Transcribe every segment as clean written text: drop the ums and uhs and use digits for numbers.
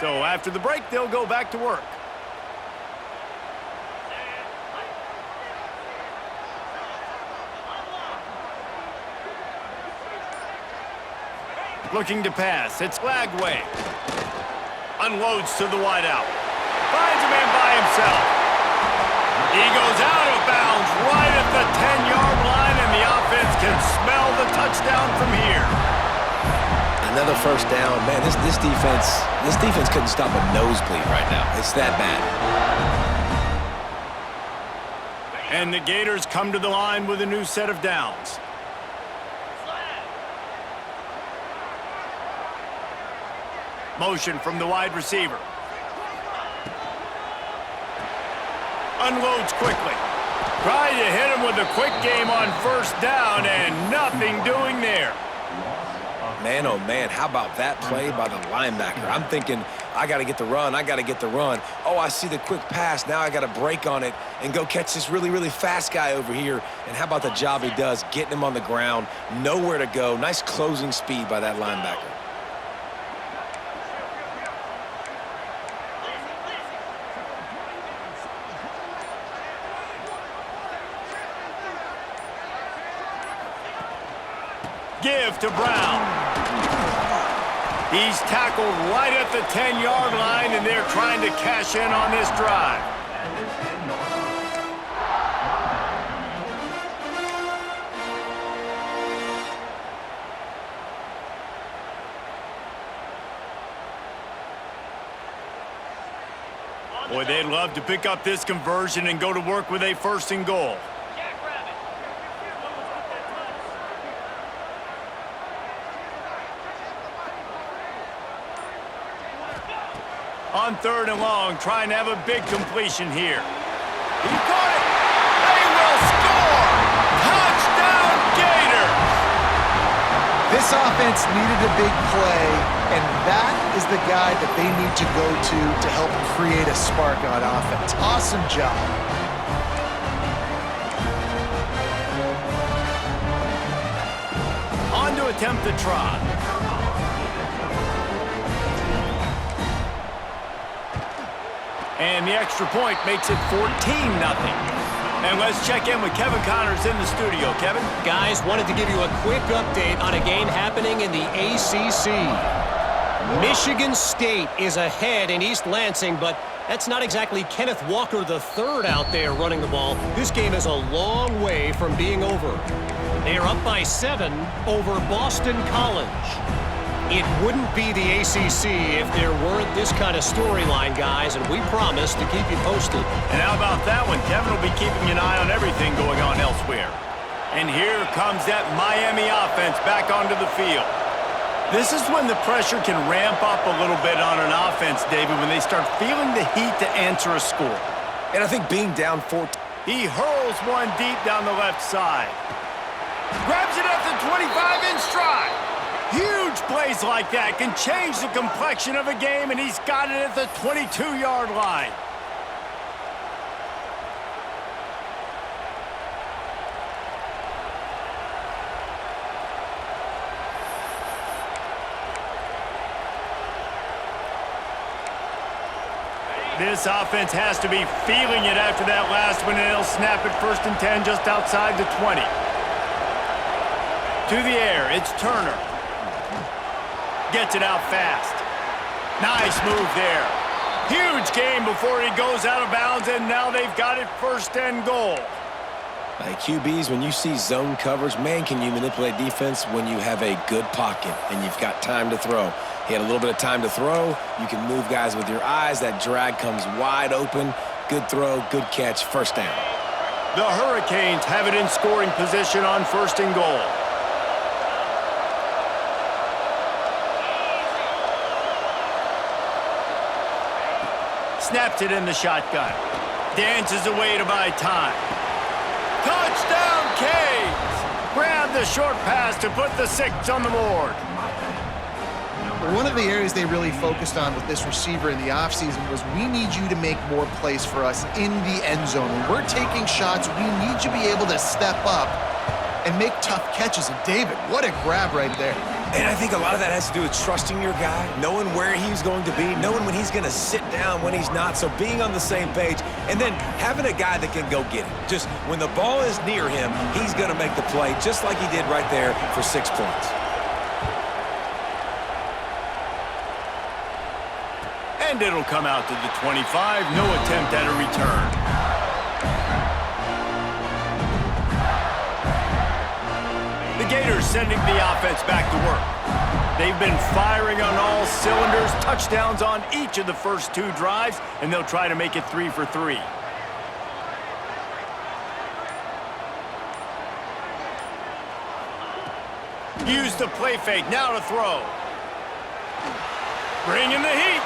So after the break, they'll go back to work. Looking to pass. It's Lagway. Unloads to the wideout. Finds a man by himself. He goes out of bounds right at the 10-yard line, and the offense can smell the touchdown from here. Another first down. Man, this defense couldn't stop a nosebleed right now. It's that bad. And the Gators come to the line with a new set of downs. Motion from the wide receiver. Unloads quickly. Trying to hit him with a quick game on first down, and nothing doing there. Man, oh man, how about that play by the linebacker? I'm thinking, I got to get the run, I got to get the run. Oh, I see the quick pass. Now I got to break on it and go catch this really, really fast guy over here. And how about the job he does, getting him on the ground, nowhere to go. Nice closing speed by that linebacker. Give to Brown. He's tackled right at the 10-yard line, and they're trying to cash in on this drive. Boy, they'd love to pick up this conversion and go to work with a 1st and goal. On 3rd and long, trying to have a big completion here. He caught it. They will score! Touchdown, Gators! This offense needed a big play, and that is the guy that they need to go to help create a spark on offense. Awesome job. On to attempt the try. And the extra point makes it 14-0. And let's check in with Kevin Connors in the studio. Kevin? Guys, wanted to give you a quick update on a game happening in the ACC. Michigan State is ahead in East Lansing, but that's not exactly Kenneth Walker III out there running the ball. This game is a long way from being over. They are up by 7 over Boston College. It wouldn't be the ACC if there weren't this kind of storyline, guys, and we promise to keep you posted. And how about that one? Kevin will be keeping an eye on everything going on elsewhere. And here comes that Miami offense back onto the field. This is when the pressure can ramp up a little bit on an offense, David, when they start feeling the heat to answer a score. And I think being down 14. He hurls one deep down the left side. Grabs it at the 25 in stride. Huge plays like that can change the complexion of a game, and he's got it at the 22-yard line. This offense has to be feeling it after that last one, and they'll snap it 1st and 10 just outside the 20. To the air, it's Turner. Gets it out fast. Nice move there. Huge game before he goes out of bounds, and now they've got it 1st and goal. Like QBs, when you see zone coverage, man, can you manipulate defense when you have a good pocket and you've got time to throw. He had a little bit of time to throw. You can move guys with your eyes. That drag comes wide open. Good throw, good catch, 1st down. The Hurricanes have it in scoring position on 1st and goal. Snaps it in the shotgun. Dances away to buy time. Touchdown, Canes! Grab the short pass to put the 6 on the board. One of the areas they really focused on with this receiver in the offseason was, we need you to make more plays for us in the end zone. When we're taking shots, we need you to be able to step up and make tough catches. And David, what a grab right there. And I think a lot of that has to do with trusting your guy, knowing where he's going to be, knowing when he's going to sit down, when he's not, so being on the same page, and then having a guy that can go get it. Just when the ball is near him, he's going to make the play, just like he did right there for 6 points. And it'll come out to the 25, no attempt at a return. The Gators sending the offense back to work. They've been firing on all cylinders, touchdowns on each of the first 2 drives, and they'll try to make it 3 for 3. Use the play fake, now to throw. Bring in the heat.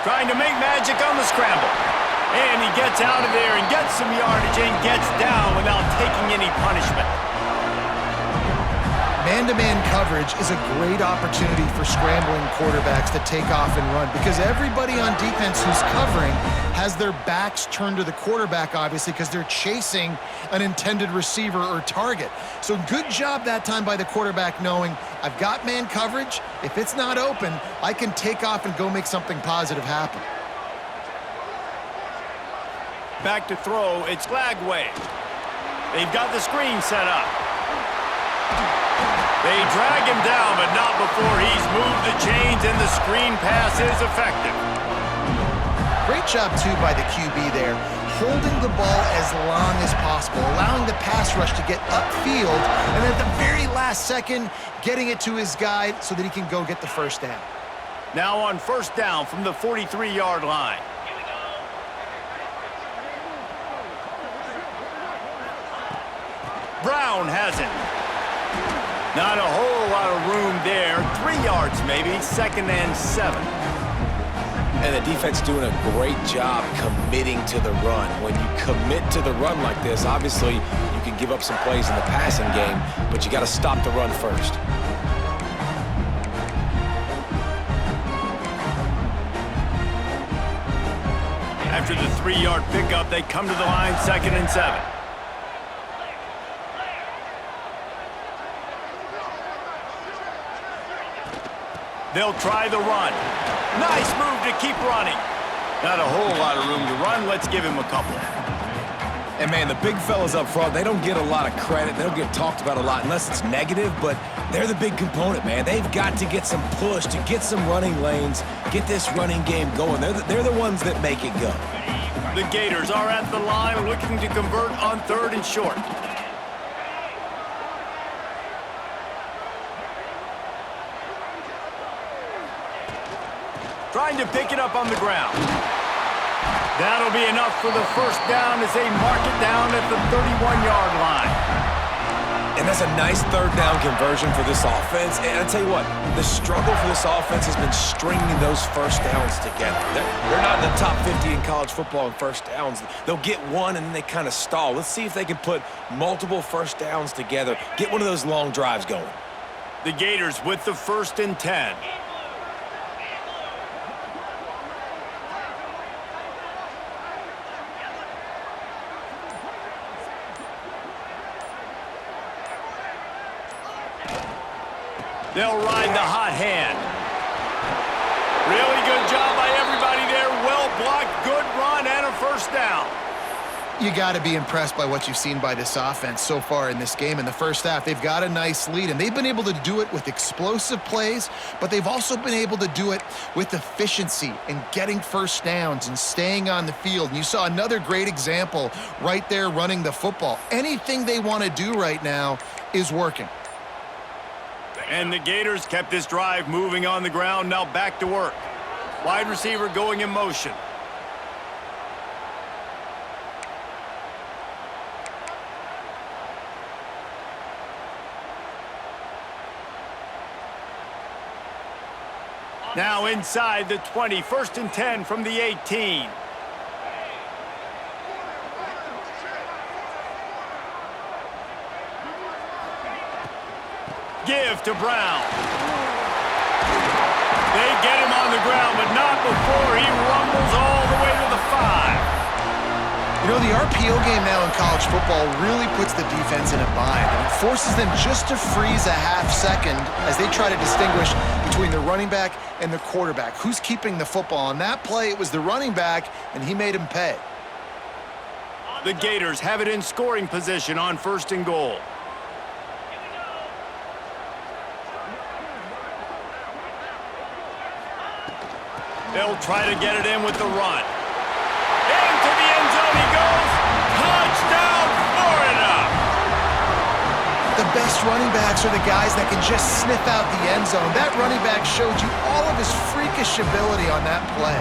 Trying to make magic on the scramble. And he gets out of there and gets some yardage and gets down without taking any punishment. Man-to-man coverage is a great opportunity for scrambling quarterbacks to take off and run because everybody on defense who's covering has their backs turned to the quarterback, obviously, because they're chasing an intended receiver or target. So good job that time by the quarterback knowing, I've got man coverage. If it's not open, I can take off and go make something positive happen. Back to throw, it's Lagway. They've got the screen set up. They drag him down, but not before he's moved the chains and the screen pass is effective. Great job, too, by the QB there, holding the ball as long as possible, allowing the pass rush to get upfield, and at the very last second, getting it to his guy so that he can go get the first down. Now on first down from the 43-yard line. Brown has it. Not a whole lot of room there. 3 yards maybe, 2nd and 7. And the defense doing a great job committing to the run. When you commit to the run like this, obviously you can give up some plays in the passing game, but you got to stop the run first. After the 3-yard pickup, they come to the line, 2nd and 7. They'll try the run. Nice move to keep running. Not a whole lot of room to run. Let's give him a couple. And, man, the big fellas up front, they don't get a lot of credit. They don't get talked about a lot unless it's negative, but they're the big component, man. They've got to get some push, to get some running lanes, get this running game going. They're the ones that make it go. The Gators are at the line looking to convert on 3rd and short. Trying to pick it up on the ground. That'll be enough for the first down as they mark it down at the 31-yard line. And that's a nice 3rd down conversion for this offense. And I tell you what, the struggle for this offense has been stringing those first downs together. They're not in the top 50 in college football in first downs. They'll get one and then they kind of stall. Let's see if they can put multiple first downs together, get one of those long drives going. The Gators with the 1st and 10. They'll ride the hot hand. Really good job by everybody there. Well blocked, good run, and a first down. You got to be impressed by what you've seen by this offense so far in this game. In the first half, they've got a nice lead, and they've been able to do it with explosive plays, but they've also been able to do it with efficiency and getting first downs and staying on the field. And you saw another great example right there running the football. Anything they want to do right now is working. And the Gators kept this drive moving on the ground, now back to work. Wide receiver going in motion. Now inside the 20, 1st and 10 from the 18. Give to Brown. They get him on the ground, but not before he rumbles all the way to the 5. You know, the RPO game now in college football really puts the defense in a bind, and it forces them just to freeze a half second as they try to distinguish between the running back and the quarterback. Who's keeping the football? On that play, it was the running back, and he made him pay. The Gators have it in scoring position on 1st and goal. They'll try to get it in with the run. Into the end zone he goes. Touchdown, Florida! The best running backs are the guys that can just sniff out the end zone. That running back showed you all of his freakish ability on that play.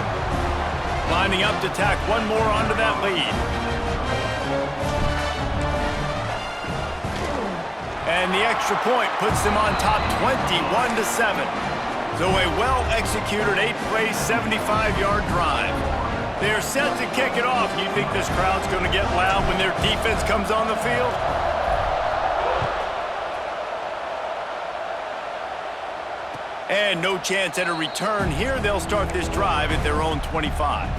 Lining up to tack one more onto that lead. And the extra point puts them on top 21-7. So a well-executed 8-play, 75-yard drive. They're set to kick it off. You think this crowd's going to get loud when their defense comes on the field? And no chance at a return here. They'll start this drive at their own 25.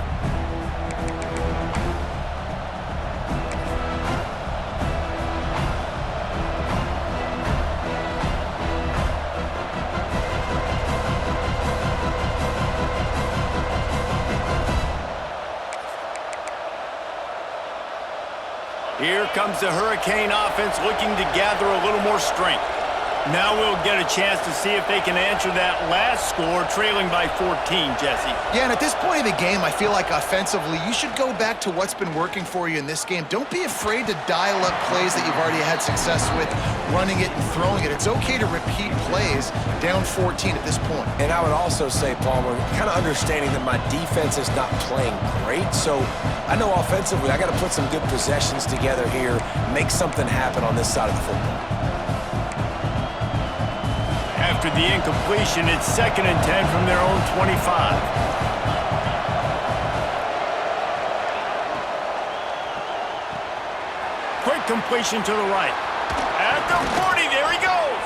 Here comes the Hurricane offense looking to gather a little more strength. Now we'll get a chance to see if they can answer that last score, trailing by 14, Jesse. Yeah, and at this point of the game, I feel like offensively, you should go back to what's been working for you in this game. Don't be afraid to dial up plays that you've already had success with, running it and throwing it. It's okay to repeat plays down 14 at this point. And I would also say, Palmer, kind of understanding that my defense is not playing great, so I know offensively I got to put some good possessions together here, make something happen on this side of the football. After the incompletion, it's 2nd and 10 from their own 25. Quick completion to the right. At the 40, there he goes.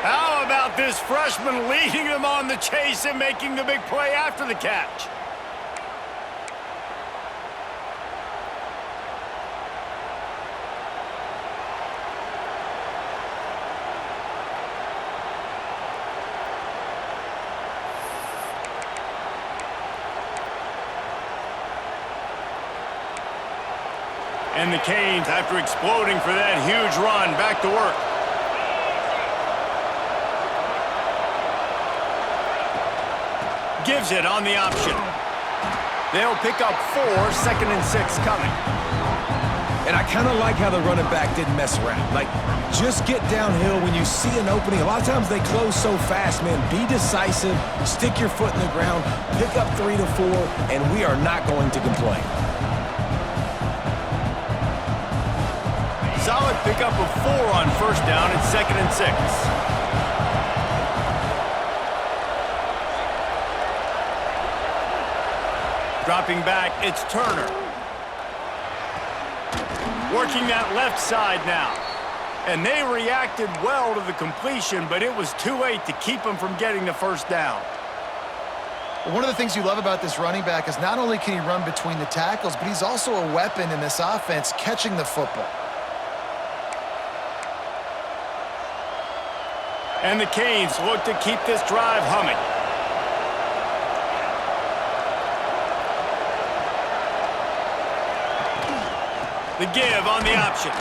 How about this freshman leading them on the chase and making the big play after the catch? And the Canes, after exploding for that huge run, back to work. Gives it on the option. They'll pick up 4, 2nd and 6 coming. And I kind of like how the running back didn't mess around. Like, just get downhill when you see an opening. A lot of times they close so fast, man. Be decisive, stick your foot in the ground, pick up 3 to 4, and we are not going to complain. Solid pickup of 4 on 1st down. It's 2nd and 6. Dropping back, it's Turner. Working that left side now. And they reacted well to the completion, but it was too late to keep them from getting the 1st down. One of the things you love about this running back is not only can he run between the tackles, but he's also a weapon in this offense catching the football. And the Canes look to keep this drive humming. The give on the option.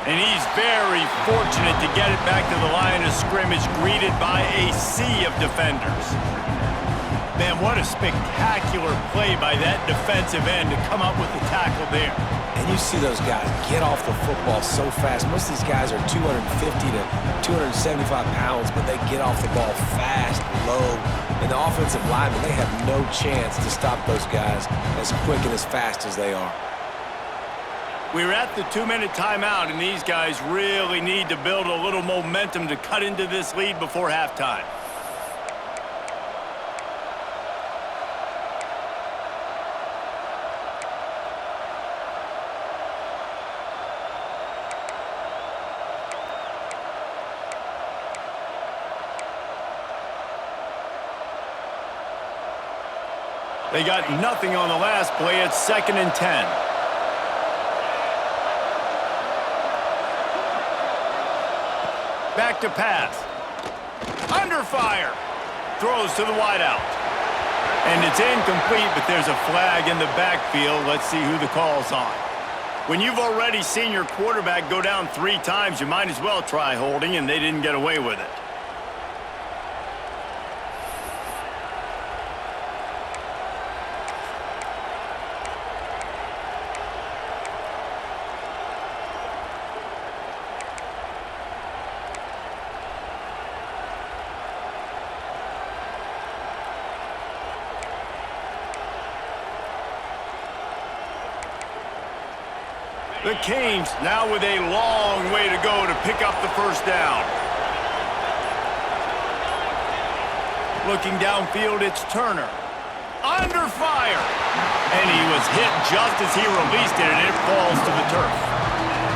And he's very fortunate to get it back to the line of scrimmage, greeted by a sea of defenders. Man, what a spectacular play by that defensive end to come up with the tackle there. And you see those guys get off the football so fast. Most of these guys are 250 to 275 pounds, but they get off the ball fast, low. And the offensive linemen, they have no chance to stop those guys as quick and as fast as they are. We're at the 2-minute timeout, and these guys really need to build a little momentum to cut into this lead before halftime. They got nothing on the last play. It's 2nd and 10. Back to pass. Under fire. Throws to the wideout. And it's incomplete, but there's a flag in the backfield. Let's see who the call's on. When you've already seen your quarterback go down 3 times, you might as well try holding, and they didn't get away with it. The Canes now with a long way to go to pick up the first down. Looking downfield, it's Turner. Under fire. And he was hit just as he released it, and it falls to the turf.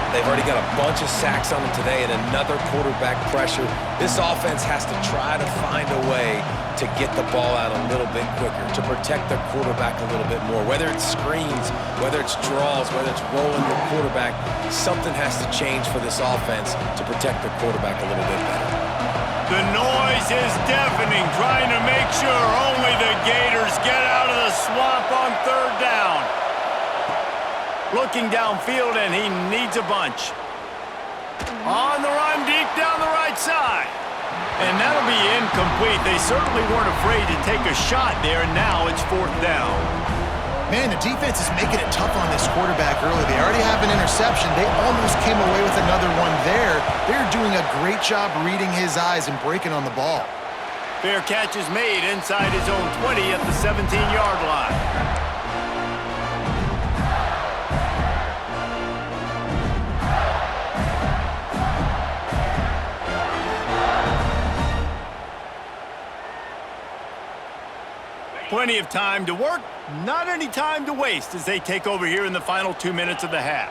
They've already got a bunch of sacks on them today and another quarterback pressure. This offense has to try to find a way to get the ball out a little bit quicker, to protect their quarterback a little bit more. Whether it's screens, whether it's draws, whether it's rolling your quarterback, something has to change for this offense to protect their quarterback a little bit better. The noise is deafening, trying to make sure only the Gators get out of the swamp on 3rd down. Looking downfield, and he needs a bunch. On the run, deep down the right side. And that'll be incomplete. They certainly weren't afraid to take a shot there, and now it's 4th down. Man, the defense is making it tough on this quarterback early. They already have an interception. They almost came away with another one there. They're doing a great job reading his eyes and breaking on the ball. Fair catch is made inside his own 20 at the 17-yard line. Plenty of time to work, not any time to waste as they take over here in the final 2 minutes of the half.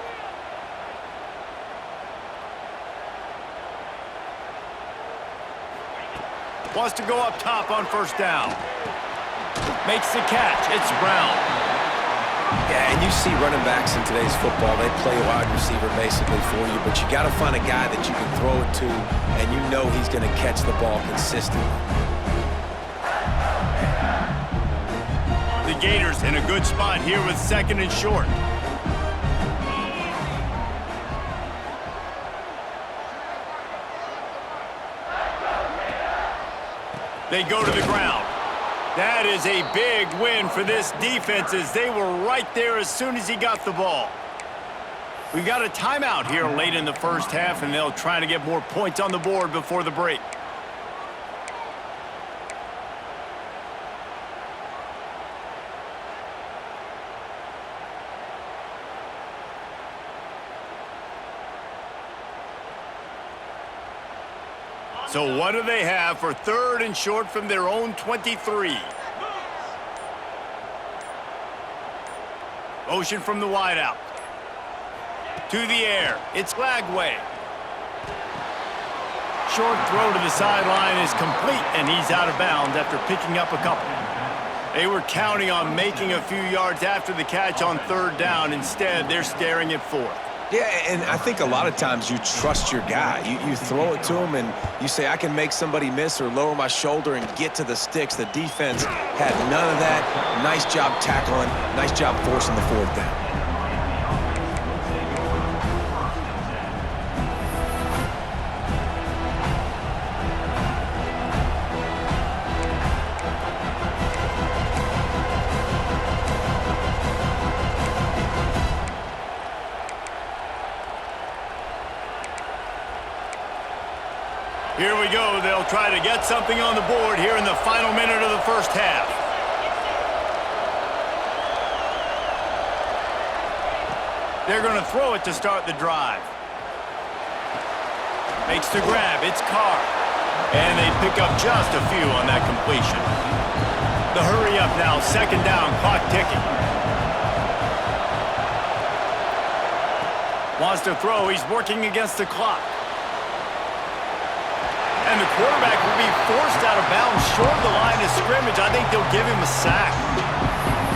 Wants to go up top on 1st down. Makes the catch. It's Brown. Yeah, and you see running backs in today's football, they play wide receiver basically for you, but you got to find a guy that you can throw it to, and you know he's going to catch the ball consistently. The Gators in a good spot here with 2nd and short. They go to the ground. That is a big win for this defense as they were right there as soon as he got the ball. We've got a timeout here late in the 1st half, and they'll try to get more points on the board before the break. So what do they have for 3rd and short from their own 23? Motion from the wideout. To the air. It's Lagway. Short throw to the sideline is complete, and he's out of bounds after picking up a couple. They were counting on making a few yards after the catch on 3rd down. Instead, they're staring at 4th. Yeah, and I think a lot of times you trust your guy. You throw it to him and you say, I can make somebody miss or lower my shoulder and get to the sticks. The defense had none of that. Nice job tackling. Nice job forcing the 4th down. Here we go. They'll try to get something on the board here in the final minute of the 1st half. They're going to throw it to start the drive. Makes the grab. It's Carr. And they pick up just a few on that completion. The hurry up now. 2nd down. Clock ticking. Wants to throw. He's working against the clock. And the quarterback will be forced out of bounds short of the line of scrimmage. I think they'll give him a sack.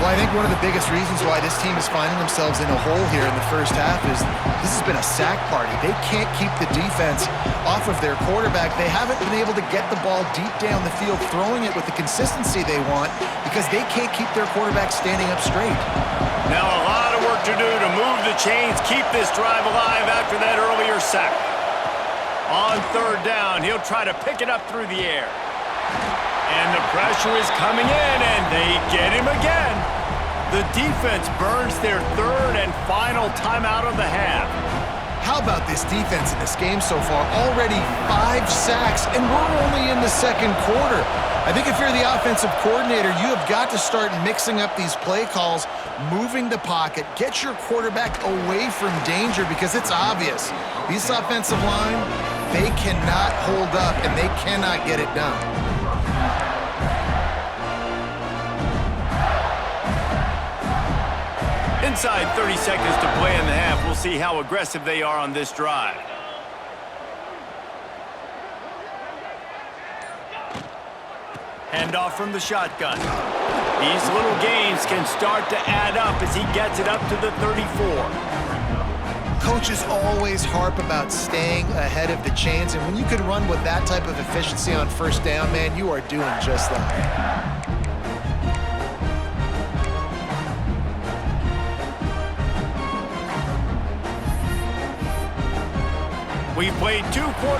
Well, I think one of the biggest reasons why this team is finding themselves in a hole here in the first half is this has been a sack party. They can't keep the defense off of their quarterback. They haven't been able to get the ball deep down the field, throwing it with the consistency they want because they can't keep their quarterback standing up straight. Now a lot of work to do to move the chains, keep this drive alive after that earlier sack. On third down, he'll try to pick it up through the air. And the pressure is coming in, and they get him again. The defense burns their third and final timeout of the half. How about this defense in this game so far? Already 5 sacks, and we're only in the second quarter. I think if you're the offensive coordinator, you have got to start mixing up these play calls, moving the pocket, get your quarterback away from danger because it's obvious. This offensive line, they cannot hold up, and they cannot get it done. Inside 30 seconds to play in the half. We'll see how aggressive they are on this drive. Handoff from the shotgun. These little gains can start to add up as he gets it up to the 34. Coaches always harp about staying ahead of the chains, and when you can run with that type of efficiency on first down, man, you are doing just that. We've played 2 quarters.